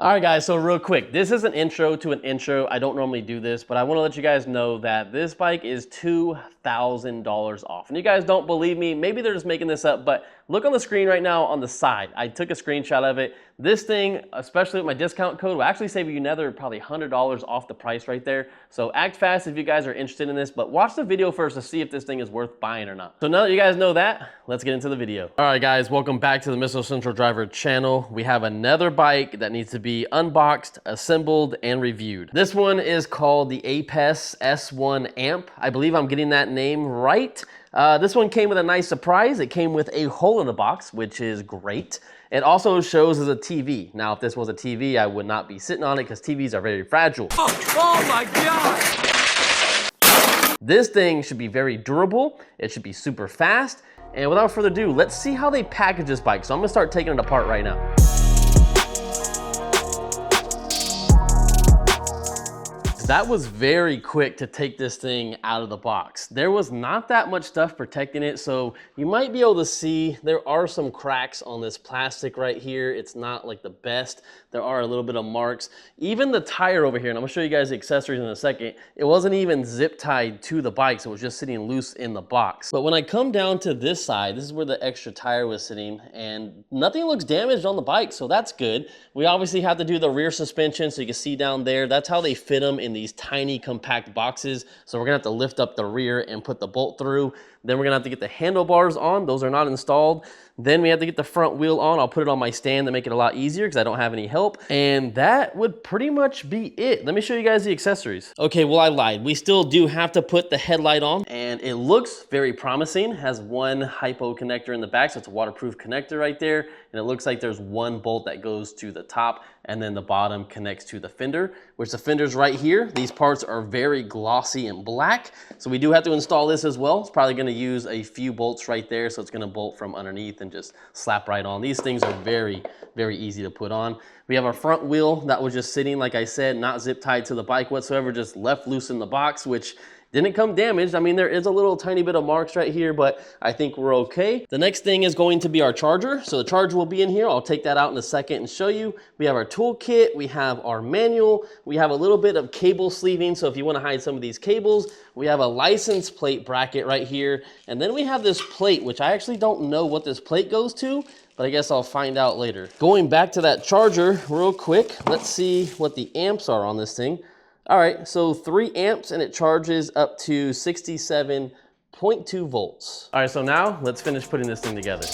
All right, guys, so real quick, this is an intro to an intro. I don't normally do this, but I want to let you guys know that this bike is $2,000 off. And you guys don't believe me, maybe they're just making this up, but look on the screen right now on the side. I took a screenshot of it. This thing, especially with my discount code, will actually save you another probably $100 off the price right there. So act fast if you guys are interested in this, but watch the video first to see if this thing is worth buying or not. So now that you guys know that, let's get into the video. All right, guys, welcome back to the MrCentralDriver channel. We have another bike that needs to be unboxed, assembled, and reviewed. This one is called the Aipas S1 AMP. I believe I'm getting that name right. This one came with a nice surprise. It came with a hole in the box, which is great. It also shows as a TV. Now, if this was a TV, I would not be sitting on it because TVs are very fragile. Oh my God! This thing should be very durable. It should be super fast. And without further ado, let's see how they package this bike. So I'm gonna start taking it apart right now. That was very quick to take this thing out of the box. There was not that much stuff protecting it, so you might be able to see there are some cracks on this plastic right here. It's not like the best. There are a little bit of marks. Even the tire over here, and I'm gonna show you guys the accessories in a second, it wasn't even zip tied to the bike, so it was just sitting loose in the box. But when I come down to this side, this is where the extra tire was sitting, and nothing looks damaged on the bike, so that's good. We obviously have to do the rear suspension, so you can see down there, that's how they fit them in these tiny compact boxes. So we're gonna have to lift up the rear and put the bolt through. Then we're gonna have to get the handlebars on. Those are not installed. Then we have to get the front wheel on. I'll put it on my stand to make it a lot easier because I don't have any help. And that would pretty much be it. Let me show you guys the accessories. Okay, well, I lied. We still do have to put the headlight on, and it looks very promising. It has one hypo connector in the back, so it's a waterproof connector right there. And it looks like there's one bolt that goes to the top, and then the bottom connects to the fender, which the fender's right here. These parts are very glossy and black, so we do have to install this as well. It's probably gonna use a few bolts right there, so it's gonna bolt from underneath and just slap right on. These things are very, very easy to put on. We have our front wheel that was just sitting, like I said, not zip tied to the bike whatsoever, just left loose in the box, which didn't come damaged. I mean, there is a little tiny bit of marks right here, but I think we're okay. The next thing is going to be our charger. So the charger will be in here. I'll take that out in a second and show you. We have our toolkit, we have our manual, we have a little bit of cable sleeving. So if you want to hide some of these cables, we have a license plate bracket right here. And then we have this plate, which I actually don't know what this plate goes to, but I guess I'll find out later. Going back to that charger real quick, let's see what the amps are on this thing. All right, so 3 amps and it charges up to 67.2 volts. All right, so now let's finish putting this thing together.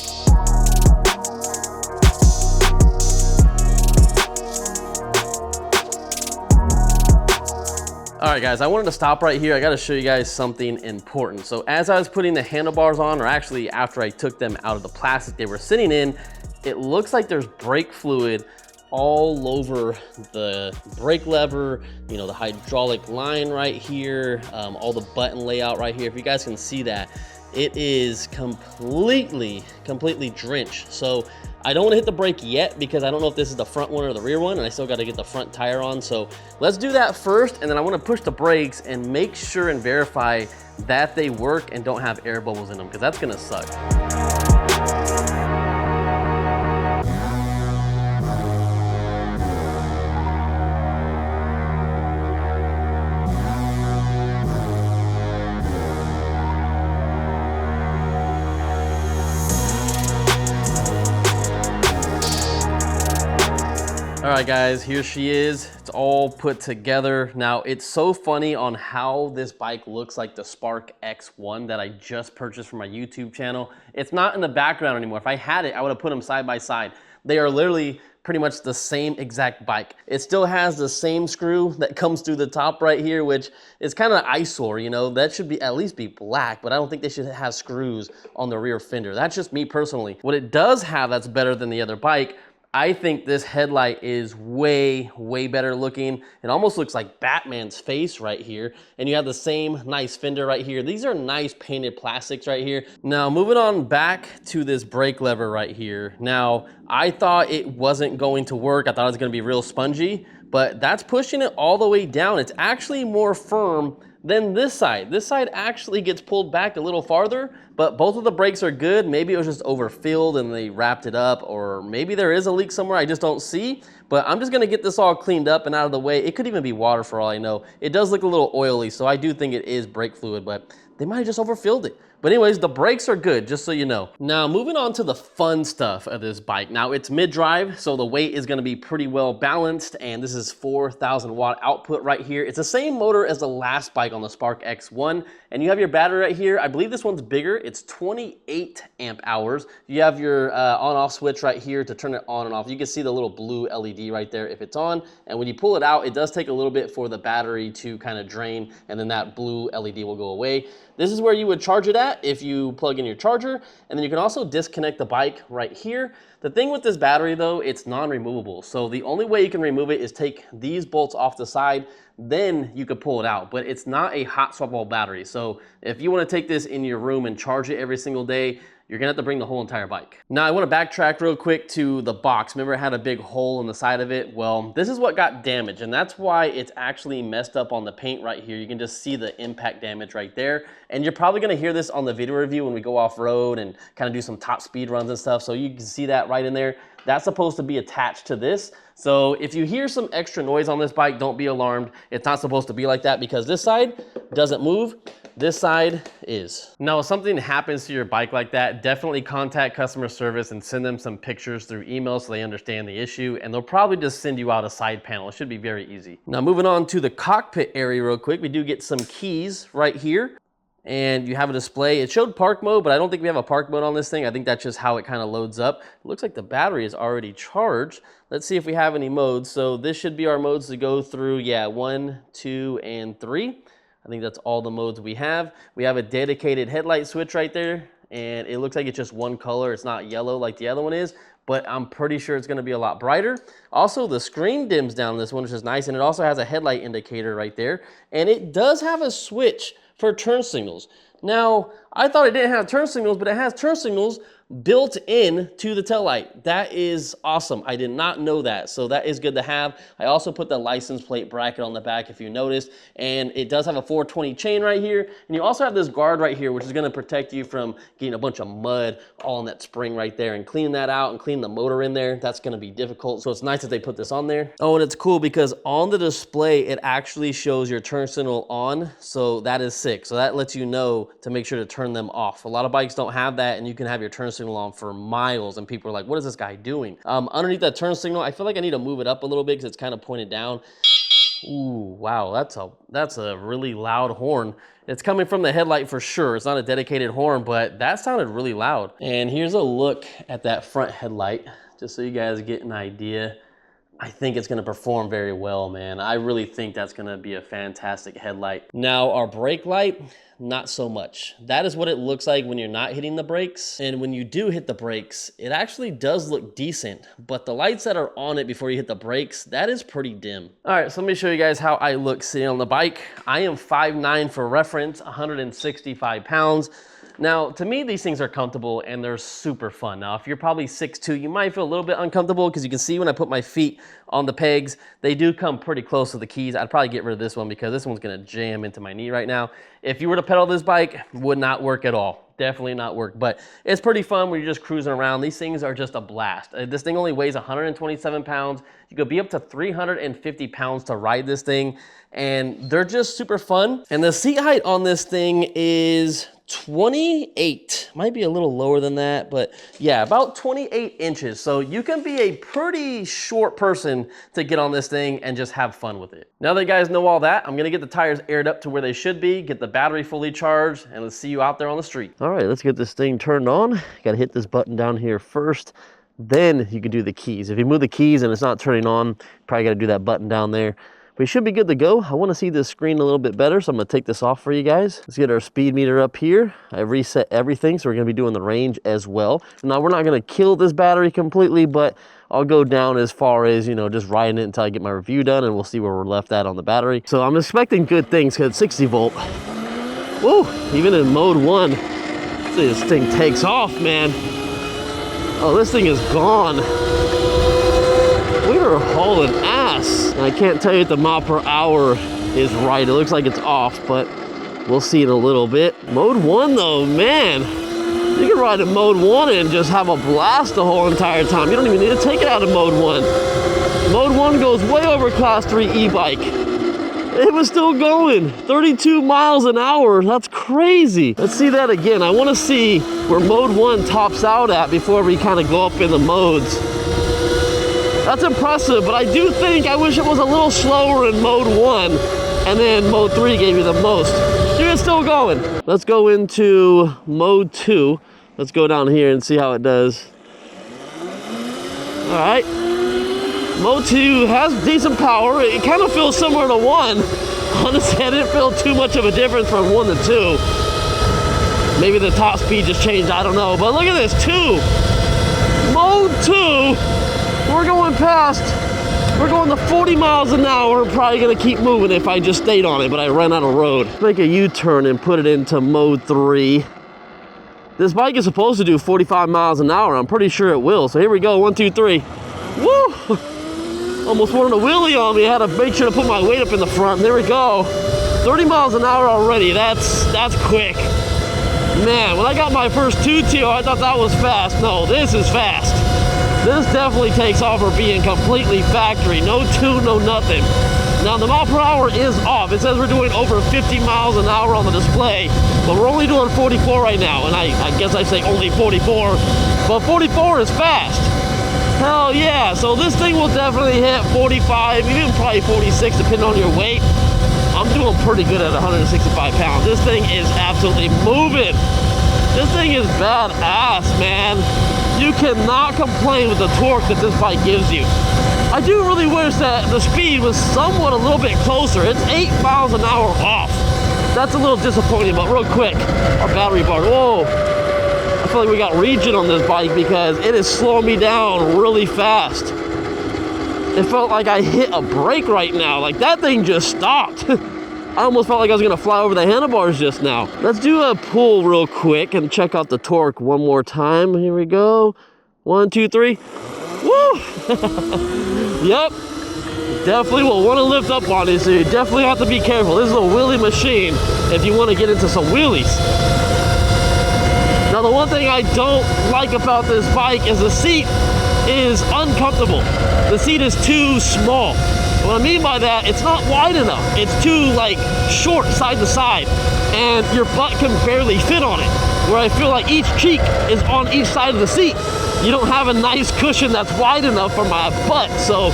All right, guys, I wanted to stop right here. I gotta show you guys something important. So as I was putting the handlebars on, or actually after I took them out of the plastic they were sitting in, it looks like there's brake fluid all over the brake lever, you know, the hydraulic line right here, all the button layout right here. If you guys can see that, it is completely drenched. So I don't want to hit the brake yet because I don't know if this is the front one or the rear one, and I still got to get the front tire on. So let's do that first, and then I want to push the brakes and make sure and verify that they work and don't have air bubbles in them, because that's gonna suck. All right, guys, here she is. It's all put together. Now, it's so funny on how this bike looks like the Spark X1 that I just purchased for my YouTube channel. It's not in the background anymore. If I had it, I would have put them side by side. They are literally pretty much the same exact bike. It still has the same screw that comes through the top right here, which is kind of an eyesore, you know. That should be at least be black, but I don't think they should have screws on the rear fender. That's just me personally. What it does have that's better than the other bike, I think this headlight is way better looking. It almost looks like Batman's face right here. And you have the same nice fender right here. These are nice painted plastics right here. Now, moving on back to this brake lever right here. Now, I thought it wasn't going to work. I thought it was gonna be real spongy, but that's pushing it all the way down. It's actually more firm Then this side actually gets pulled back a little farther, but both of the brakes are good. Maybe it was just overfilled and they wrapped it up, or maybe there is a leak somewhere I just don't see. But I'm just gonna get this all cleaned up and out of the way. It could even be water for all I know. It does look a little oily, so I do think it is brake fluid, but they might have just overfilled it. But anyways, the brakes are good, just so you know. Now, moving on to the fun stuff of this bike. Now, it's mid-drive, so the weight is gonna be pretty well balanced, and this is 4,000 watt output right here. It's the same motor as the last bike on the Spark X1, and you have your battery right here. I believe this one's bigger. It's 28 amp hours. You have your on-off switch right here to turn it on and off. You can see the little blue LED right there if it's on, and when you pull it out, it does take a little bit for the battery to kind of drain, and then that blue LED will go away. This is where you would charge it at if you plug in your charger, and then you can also disconnect the bike right here. The thing with this battery though, it's non-removable. So the only way you can remove it is take these bolts off the side, then you could pull it out, but it's not a hot swappable battery. So if you wanna take this in your room and charge it every single day, you're gonna have to bring the whole entire bike. Now I wanna backtrack real quick to the box. Remember it had a big hole in the side of it? Well, this is what got damaged, and that's why it's actually messed up on the paint right here. You can just see the impact damage right there. And you're probably gonna hear this on the video review when we go off road and kind of do some top speed runs and stuff. So you can see that right in there. That's supposed to be attached to this. So if you hear some extra noise on this bike, don't be alarmed. It's not supposed to be like that because this side doesn't move. This side is. Now, if something happens to your bike like that, definitely contact customer service and send them some pictures through email so they understand the issue, and they'll probably just send you out a side panel. It should be very easy. Now, moving on to the cockpit area real quick, we do get some keys right here, and you have a display. It showed park mode, but I don't think we have a park mode on this thing. I think that's just how it kind of loads up. It looks like the battery is already charged. Let's see if we have any modes. So this should be our modes to go through, yeah, 1, 2, and 3. I think that's all the modes we have. We have a dedicated headlight switch right there, and it looks like it's just one color. It's not yellow like the other one is, but I'm pretty sure it's gonna be a lot brighter. Also, the screen dims down this one, which is nice, and it also has a headlight indicator right there, and it does have a switch for turn signals. Now, I thought it didn't have turn signals, but it has turn signals built in to the taillight. That is awesome. I did not know that, so that is good to have. I also put the license plate bracket on the back if you noticed, and it does have a 420 chain right here, and you also have this guard right here, which is gonna protect you from getting a bunch of mud all in that spring right there, and clean that out and clean the motor in there. That's gonna be difficult, so it's nice that they put this on there. Oh, and it's cool because on the display, it actually shows your turn signal on, so that is sick. So that lets you know to make sure to turn them off. A lot of bikes don't have that, and you can have your turn signal on for miles, and people are like, what is this guy doing? Underneath that turn signal, I feel like I need to move it up a little bit because it's kind of pointed down. Ooh, wow, that's a really loud horn. It's coming from the headlight for sure. It's not a dedicated horn, but that sounded really loud. And here's a look at that front headlight, just so you guys get an idea. I think it's gonna perform very well, man. I really think that's gonna be a fantastic headlight. Now, our brake light, not so much. That is what it looks like when you're not hitting the brakes. And when you do hit the brakes, it actually does look decent, but the lights that are on it before you hit the brakes, that is pretty dim. All right, so let me show you guys how I look sitting on the bike. I am 5'9" for reference, 165 pounds. Now, to me, these things are comfortable and they're super fun. Now, if you're probably 6'2", you might feel a little bit uncomfortable because you can see when I put my feet on the pegs, they do come pretty close to the keys. I'd probably get rid of this one because this one's gonna jam into my knee right now. If you were to pedal this bike, would not work at all. Definitely not work, but it's pretty fun when you're just cruising around. These things are just a blast. This thing only weighs 127 pounds. You could be up to 350 pounds to ride this thing, and they're just super fun. And the seat height on this thing is 28, might be a little lower than that, but yeah, about 28 inches. So you can be a pretty short person to get on this thing and just have fun with it. Now that you guys know all that, I'm gonna get the tires aired up to where they should be, get the battery fully charged, and let's see you out there on the street. All right, let's get this thing turned on. Gotta hit this button down here first, then you can do the keys. If you move the keys and it's not turning on, probably gotta do that button down there. We should be good to go. I want to see this screen a little bit better, so I'm going to take this off for you guys. Let's get our speed meter up here. I reset everything, so we're going to be doing the range as well. Now, we're not going to kill this battery completely, but I'll go down as far as, you know, just riding it until I get my review done, and we'll see where we're left at on the battery. So I'm expecting good things because it's 60 volt. Whoa, even in mode 1, this thing takes off, man. Oh, this thing is gone. We are hauling ass. And I can't tell you what the mile per hour is right. It looks like it's off, but we'll see in a little bit. Mode 1 though, man. You can ride in mode 1 and just have a blast the whole entire time. You don't even need to take it out of mode 1. Mode 1 goes way over class 3 e-bike. It was still going, 32 miles an hour. That's crazy. Let's see that again. I want to see where mode 1 tops out at before we kind of go up in the modes. That's impressive, but I do think I wish it was a little slower in mode 1, and then mode 3 gave you the most. Dude, it's still going. Let's go into mode 2. Let's go down here and see how it does. All right. Mode 2 has decent power. It kind of feels similar to 1. Honestly, I didn't feel too much of a difference from 1 to 2. Maybe the top speed just changed, I don't know. But look at this, 2. Mode 2, we're going past. We're going to 40 miles an hour. I'm probably gonna keep moving if I just stayed on it, but I ran out of road. Make a U-turn and put it into mode 3. This bike is supposed to do 45 miles an hour. I'm pretty sure it will. So here we go, 1, 2, 3. Woo! Almost wanted a wheelie on me. I had to make sure to put my weight up in the front. There we go. 30 miles an hour already. That's quick. Man, when I got my first 2-2, I thought that was fast. No, this is fast. This definitely takes off for being completely factory. No tune, no nothing. Now the mile per hour is off. It says we're doing over 50 miles an hour on the display, but we're only doing 44 right now. And I guess I say only 44, but 44 is fast. Hell yeah, so this thing will definitely hit 45, even probably 46 depending on your weight. I'm doing pretty good at 165 pounds. This thing is absolutely moving. This thing is badass, man. You cannot complain with the torque that this bike gives you. I do really wish that the speed was somewhat a little bit closer. It's 8 miles an hour off. That's a little disappointing, but real quick, our battery bar, whoa. I feel like we got regen on this bike because it is slowing me down really fast. It felt like I hit a brake right now. Like that thing just stopped. I almost felt like I was gonna fly over the handlebars just now. Let's do a pull real quick and check out the torque one more time. Here we go. 1, 2, 3. Woo! Yep. Definitely will want to lift up on it, so you definitely have to be careful. This is a wheelie machine if you want to get into some wheelies. Now the one thing I don't like about this bike is the seat is uncomfortable. The seat is too small. What I mean by that, it's not wide enough. It's too like short side to side, and your butt can barely fit on it. Where I feel like each cheek is on each side of the seat. You don't have a nice cushion that's wide enough for my butt, so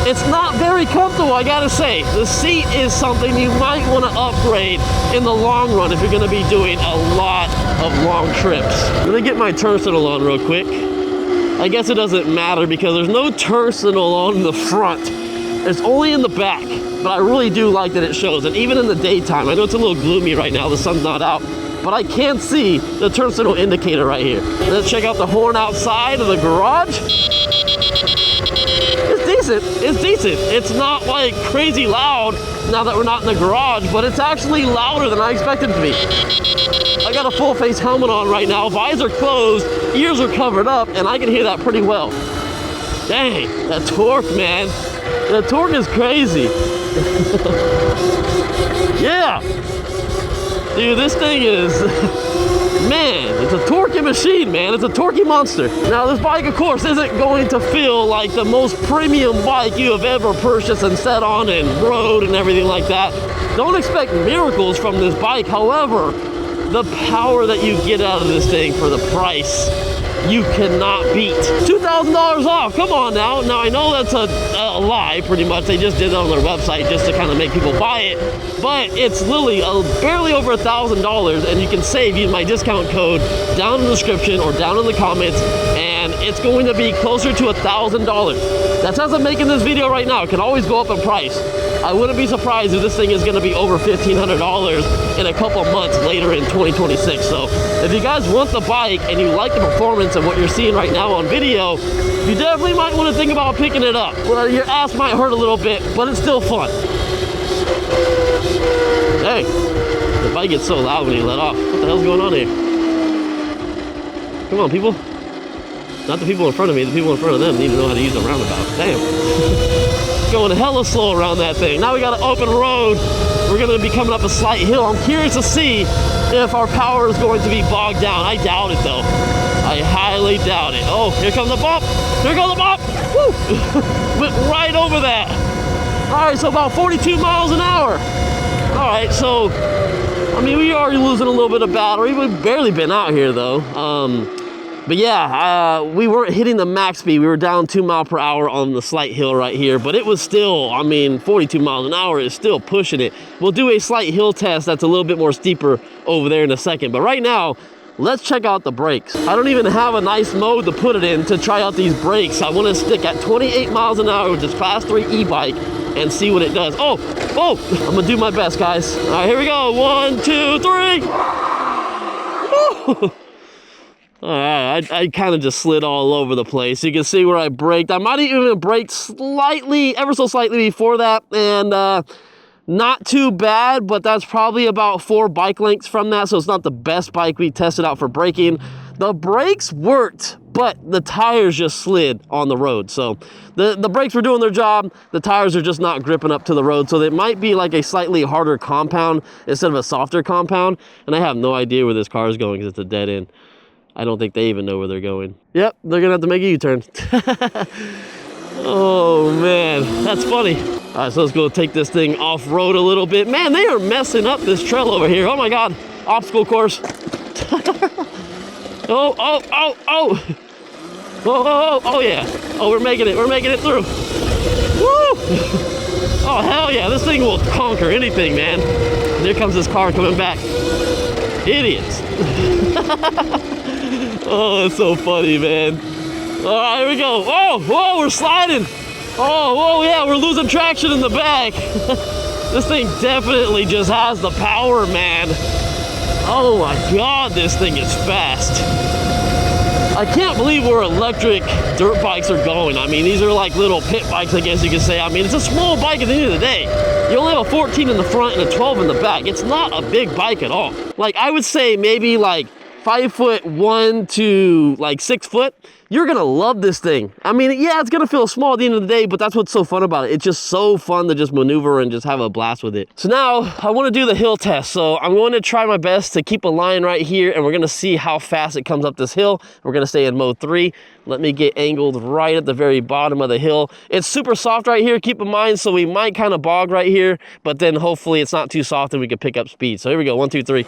it's not very comfortable, I gotta say. The seat is something you might want to upgrade in the long run if you're gonna be doing a lot of long trips. I'm gonna get my turn signal on real quick. I guess it doesn't matter because there's no turn signal on the front. It's only in the back, but I really do like that it shows it, even in the daytime. I know it's a little gloomy right now, the sun's not out, but I can see the turn signal indicator right here. Let's check out the horn outside of the garage. It's decent, it's decent. It's not like crazy loud now that we're not in the garage, but it's actually louder than I expected it to be. I got a full face helmet on right now, visor closed, ears are covered up, and I can hear that pretty well. Dang, that torque, man. The torque is crazy. Yeah. Dude, this thing is, man, it's a torquey machine, man. It's a torquey monster. Now, this bike, of course, isn't going to feel like the most premium bike you have ever purchased and set on and rode and everything like that. Don't expect miracles from this bike. However, the power that you get out of this thing for the price, you cannot beat. $2,000 off, come on now. Now I know that's a lie, pretty much. They just did it on their website just to kind of make people buy it. But it's literally barely over $1,000, and you can save using my discount code down in the description or down in the comments, and it's going to be closer to $1,000. That's as I'm making this video right now. It can always go up in price. I wouldn't be surprised if this thing is gonna be over $1,500 in a couple months later in 2026. So if you guys want the bike and you like the performance of what you're seeing right now on video, you definitely might want to think about picking it up. Well, your ass might hurt a little bit, but it's still fun. Hey, the bike gets so loud when you let off. What the hell's going on here? Come on, people. Not the people in front of me, the people in front of them need to know how to use a roundabout. Damn. Going hella slow around that thing. Now we got an open road. We're gonna be coming up a slight hill. I'm curious to see if our power is going to be bogged down. I doubt it though. I highly doubt it. Oh, here comes the bump. Here goes the bump. Woo! Went right over that. All right, so about 42 miles an hour. All right, so, I mean, we are losing a little bit of battery. We've barely been out here though. But yeah, we weren't hitting the max speed. We were down 2 miles per hour on the slight hill right here, but it was still, I mean, 42 miles an hour is still pushing it. We'll do a slight hill test that's a little bit more steeper over there in a second. But right now, let's check out the brakes. I don't even have a nice mode to put it in to try out these brakes. I want to stick at 28 miles an hour with this Class 3 e-bike and see what it does. Oh, I'm gonna do my best, guys. All right, here we go. 1, 2, 3. Woo! All right, I kind of just slid all over the place. You can see where I braked. I might even have braked slightly, ever so slightly before that, and not too bad, but that's probably about 4 bike lengths from that, so it's not the best bike we tested out for braking. The brakes worked, but the tires just slid on the road. So the brakes were doing their job, the tires are just not gripping up to the road, so it might be like a slightly harder compound instead of a softer compound, and I have no idea where this car is going because it's a dead end. I don't think they even know where they're going. Yep, they're gonna have to make a U-turn. Oh man, that's funny. All right, so let's go take this thing off-road a little bit. Man, they are messing up this trail over here. Oh my God, obstacle course. Oh yeah. Oh, we're making it through. Woo! Oh hell yeah, this thing will conquer anything, man. And here comes this car coming back. Idiots. Oh, it's so funny, man. All right, here we go. Oh, whoa, we're sliding. Oh, whoa, yeah, we're losing traction in the back. This thing definitely just has the power, man. Oh my God, this thing is fast. I can't believe where electric dirt bikes are going. I mean, these are like little pit bikes, I guess you could say. I mean, it's a small bike at the end of the day. You only have a 14 in the front and a 12 in the back. It's not a big bike at all. Like, I would say maybe like 5'1" to like 6 foot. You're gonna love this thing. I mean, yeah, it's gonna feel small at the end of the day, but that's what's so fun about it. It's just so fun to just maneuver and just have a blast with it. So now I wanna do the hill test. So I'm going to try my best to keep a line right here, and we're gonna see how fast it comes up this hill. We're gonna stay in mode 3. Let me get angled right at the very bottom of the hill. It's super soft right here, keep in mind, so we might kind of bog right here, but then hopefully it's not too soft and we can pick up speed. So here we go, 1, 2, 3.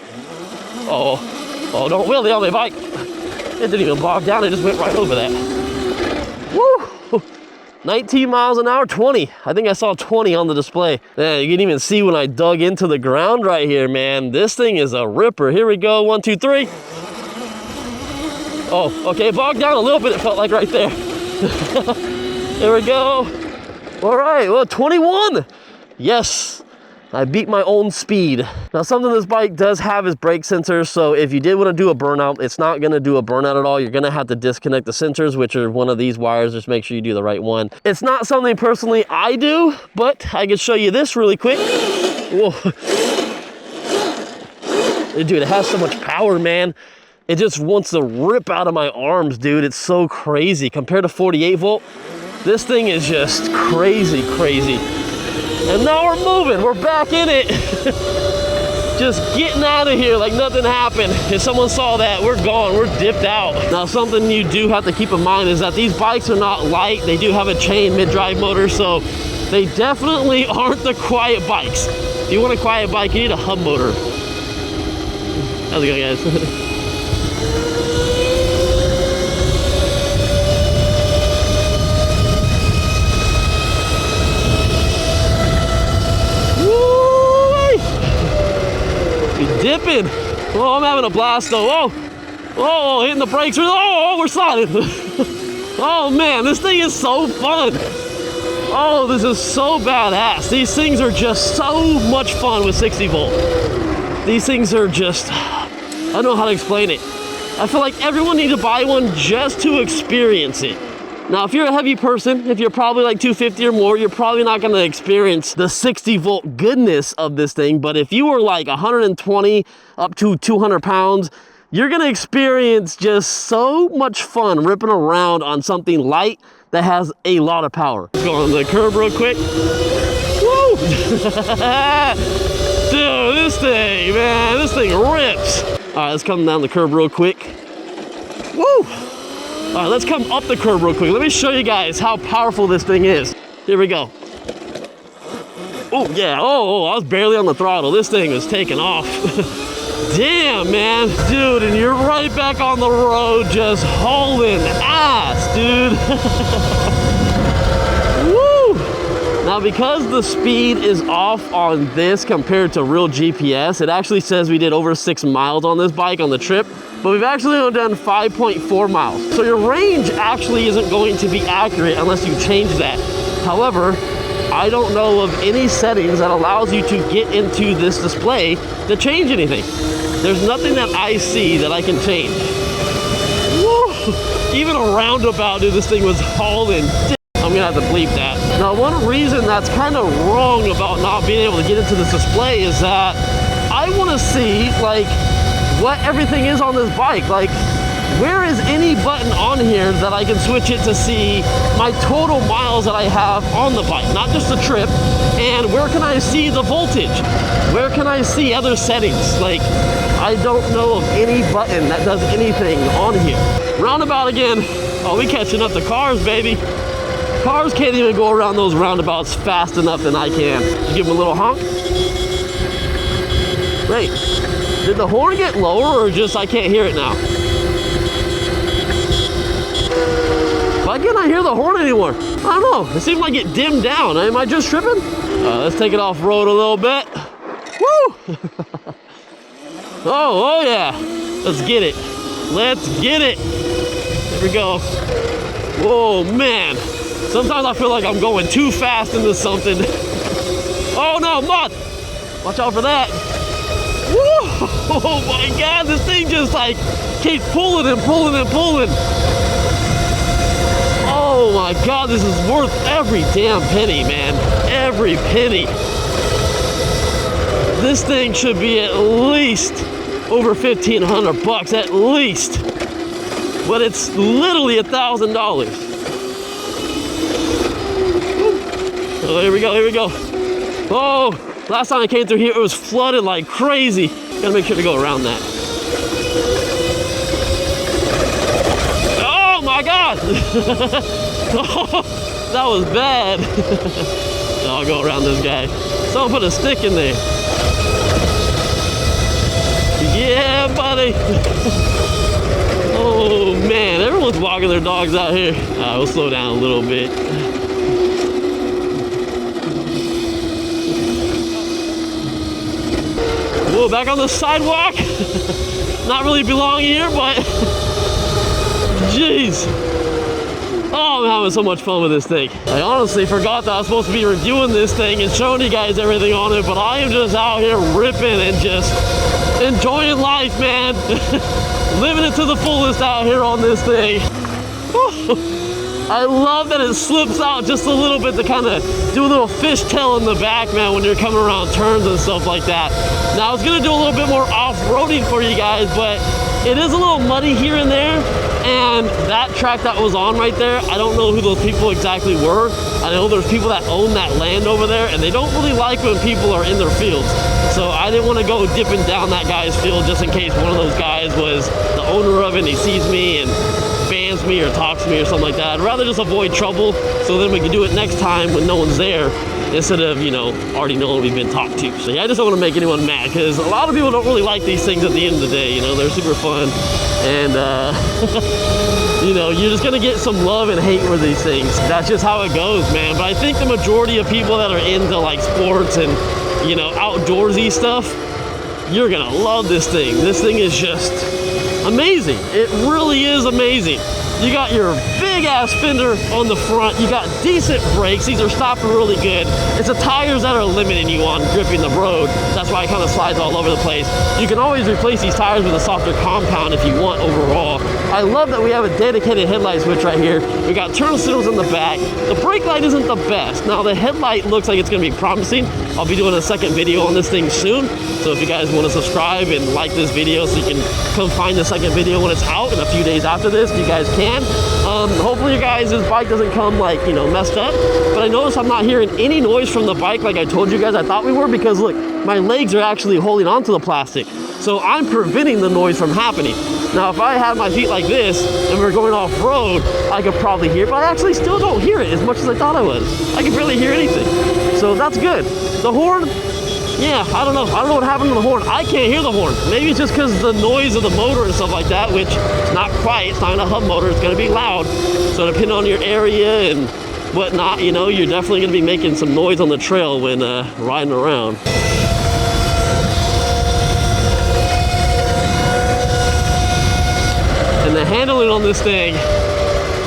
Oh, don't wheelie on my bike. It didn't even bog down, it just went right over that. Woo! 19 miles an hour, 20. I think I saw 20 on the display. Man, you can even see when I dug into the ground right here, man. This thing is a ripper. Here we go, 1, 2, 3. Oh, okay, it bogged down a little bit, it felt like right there. There we go. All right, well, 21. Yes. I beat my own speed. Now, something this bike does have is brake sensors, so if you did want to do a burnout, it's not going to do a burnout at all. You're going to have to disconnect the sensors, which are one of these wires. Just make sure you do the right one. It's not something personally I do, but I can show you this really quick. Whoa. Dude, it has so much power, man. It just wants to rip out of my arms, dude. It's so crazy. Compared to 48 volt, this thing is just crazy, crazy. And now we're moving, we're back in it. Just getting out of here like nothing happened. If someone saw that, we're gone, we're dipped out. Now, something you do have to keep in mind is that these bikes are not light. They do have a chain mid-drive motor, so they definitely aren't the quiet bikes. If you want a quiet bike, you need a hub motor. How's it going, guys? Dipping. Oh, I'm having a blast though. Oh, hitting the brakes. Oh, we're sliding. Oh man, this thing is so fun. Oh, this is so badass. These things are just so much fun with 60 volt. These things are just, I don't know how to explain it. I feel like everyone needs to buy one just to experience it. Now, if you're a heavy person, if you're probably like 250 or more, you're probably not gonna experience the 60 volt goodness of this thing. But if you were like 120 up to 200 pounds, you're gonna experience just so much fun ripping around on something light that has a lot of power. Let's go on the curb real quick. Woo! Dude, this thing, man, this thing rips. All right, let's come down the curb real quick. Woo! All right, let's come up the curb real quick. Let me show you guys how powerful this thing is. Here we go. Oh, yeah. Oh, I was barely on the throttle. This thing was taking off. Damn, man. Dude, and you're right back on the road just hauling ass, dude. Woo! Now, because the speed is off on this compared to real GPS, it actually says we did over 6 miles on this bike on the trip, but we've actually only done 5.4 miles. So your range actually isn't going to be accurate unless you change that. However, I don't know of any settings that allows you to get into this display to change anything. There's nothing that I see that I can change. Woo! Even a roundabout, dude, this thing was hauling. I'm gonna have to bleep that. Now, one reason that's kind of wrong about not being able to get into this display is that I want to see, like, what everything is on this bike. Like, where is any button on here that I can switch it to see my total miles that I have on the bike, not just the trip, and where can I see the voltage? Where can I see other settings? Like, I don't know of any button that does anything on here. Roundabout again. Oh, we catching up to cars, baby. Cars can't even go around those roundabouts fast enough than I can. Give them a little honk. Wait, did the horn get lower or just I can't hear it now? Why can't I hear the horn anymore? I don't know. It seemed like it dimmed down. Am I just tripping? Let's take it off road a little bit. Woo! Oh yeah. Let's get it. Let's get it. There we go. Whoa, man. Sometimes I feel like I'm going too fast into something. Oh no, moth! Watch out for that. Woo! Oh my God, this thing just like keeps pulling and pulling and pulling. Oh my God, this is worth every damn penny, man. Every penny. This thing should be at least over 1,500 bucks, at least. But it's literally $1,000. Oh, here we go, here we go. Oh, last time I came through here, it was flooded like crazy. Gotta make sure to go around that. Oh my God! Oh, that was bad. I'll go around this guy. Someone put a stick in there. Yeah, buddy. Oh man, everyone's walking their dogs out here. We'll slow down a little bit. Whoa, back on the sidewalk. Not really belonging here, but jeez. Oh, I'm having so much fun with this thing. I honestly forgot that I was supposed to be reviewing this thing and showing you guys everything on it, but I am just out here ripping and just enjoying life, man. Living it to the fullest out here on this thing. I love that it slips out just a little bit to kind of do a little fishtail in the back, man, when you're coming around turns and stuff like that. Now, I was gonna do a little bit more off-roading for you guys, but it is a little muddy here and there, and that track that was on right there, I don't know who those people exactly were. I know there's people that own that land over there, and they don't really like when people are in their fields. So I didn't want to go dipping down that guy's field just in case one of those guys was the owner of it and he sees me and bans me or talks to me or something like that. I'd rather just avoid trouble so then we can do it next time when no one's there instead of, you know, already knowing we've been talked to. So yeah, I just don't want to make anyone mad because a lot of people don't really like these things at the end of the day. You know, they're super fun and you know, you're just gonna get some love and hate with these things. That's just how it goes, man. But I think the majority of people that are into like sports and, you know, outdoorsy stuff, you're gonna love this thing. This thing is just amazing. It really is amazing. You got your big ass fender on the front. You got decent brakes. These are stopping really good. It's the tires that are limiting you on gripping the road. That's why it kind of slides all over the place. You can always replace these tires with a softer compound if you want overall. I love that we have a dedicated headlight switch right here. We got turn signals in the back. The brake light isn't the best. Now the headlight looks like it's gonna be promising. I'll be doing a second video on this thing soon. So if you guys want to subscribe and like this video so you can come find the second video when it's out in a few days after this, you guys can. Hopefully you guys, this bike doesn't come like, you know, messed up. But I noticed I'm not hearing any noise from the bike like I told you guys I thought we were, because look, my legs are actually holding onto the plastic. So I'm preventing the noise from happening. Now, if I had my feet like this and we're going off-road, I could probably hear it, but I actually still don't hear it as much as I thought I was. I can barely hear anything. So that's good. The horn, yeah, I don't know what happened to the horn. I can't hear the horn. Maybe it's just because the noise of the motor and stuff like that, which is not quiet. It's not a hub motor. It's going to be loud. So depending on your area and whatnot, you know, you're definitely going to be making some noise on the trail when riding around. And the handling on this thing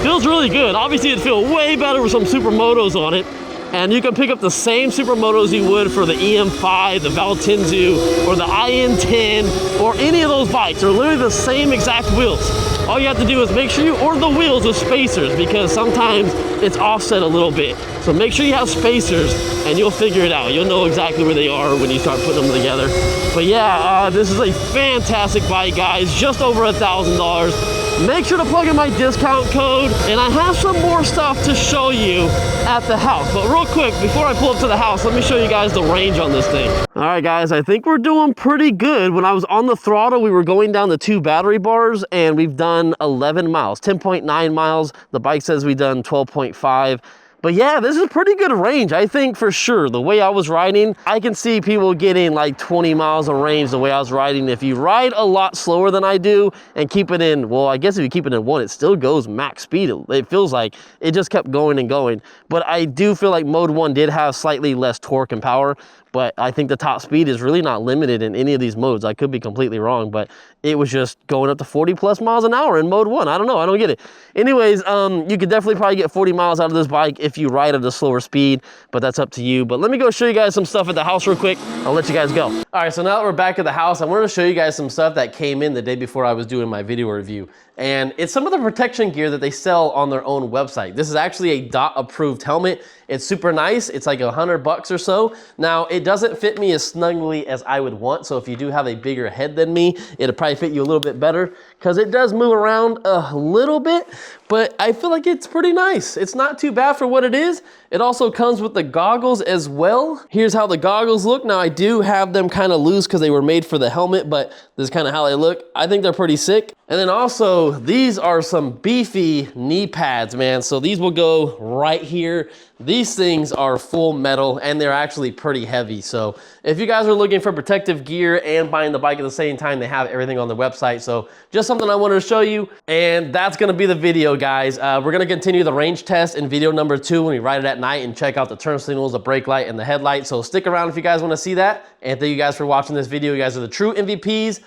feels really good. Obviously, it'd feel way better with some Supermotos on it. And you can pick up the same Supermotos you would for the EM5, the Valtenzu, or the IN10, or any of those bikes. They're literally the same exact wheels. All you have to do is make sure you order the wheels with spacers, because sometimes it's offset a little bit. So make sure you have spacers and you'll figure it out. You'll know exactly where they are when you start putting them together. But yeah, this is a fantastic bike, guys. Just over $1,000. Make sure to plug in my discount code, and I have some more stuff to show you at the house. But real quick, before I pull up to the house, let me show you guys the range on this thing. All right, guys, I think we're doing pretty good. When I was on the throttle, we were going down the 2 battery bars, and we've done 11 miles, 10.9 miles. The bike says we've done 12.5. But yeah, this is pretty good range. I think for sure, the way I was riding, I can see people getting like 20 miles of range the way I was riding. If you ride a lot slower than I do and keep it in, well, I guess if you keep it in 1, it still goes max speed. It feels like it just kept going and going. But I do feel like mode 1 did have slightly less torque and power. But I think the top speed is really not limited in any of these modes. I could be completely wrong, but it was just going up to 40 plus miles an hour in mode 1. I don't know, I don't get it. Anyways, you could definitely probably get 40 miles out of this bike if you ride at a slower speed, but that's up to you. But let me go show you guys some stuff at the house real quick. I'll let you guys go. All right, so now that we're back at the house, I wanted to show you guys some stuff that came in the day before I was doing my video review. And it's some of the protection gear that they sell on their own website. This is actually a DOT approved helmet. It's super nice. It's like $100 or so. Now, it doesn't fit me as snugly as I would want. So if you do have a bigger head than me, it'll probably fit you a little bit better, because it does move around a little bit, but I feel like it's pretty nice. It's not too bad for what it is. It also comes with the goggles as well. Here's how the goggles look. Now, I do have them kind of loose because they were made for the helmet, but this is kind of how they look. I think they're pretty sick. And then also, these are some beefy knee pads, man. So these will go right here. These things are full metal and they're actually pretty heavy. So if you guys are looking for protective gear and buying the bike at the same time, they have everything on the website. So just something I wanted to show you. And that's gonna be the video, guys. We're gonna continue the range test in video number 2 when we ride it at night and check out the turn signals, the brake light, and the headlight. So stick around if you guys wanna see that. And thank you guys for watching this video. You guys are the true MVPs.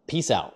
Peace out.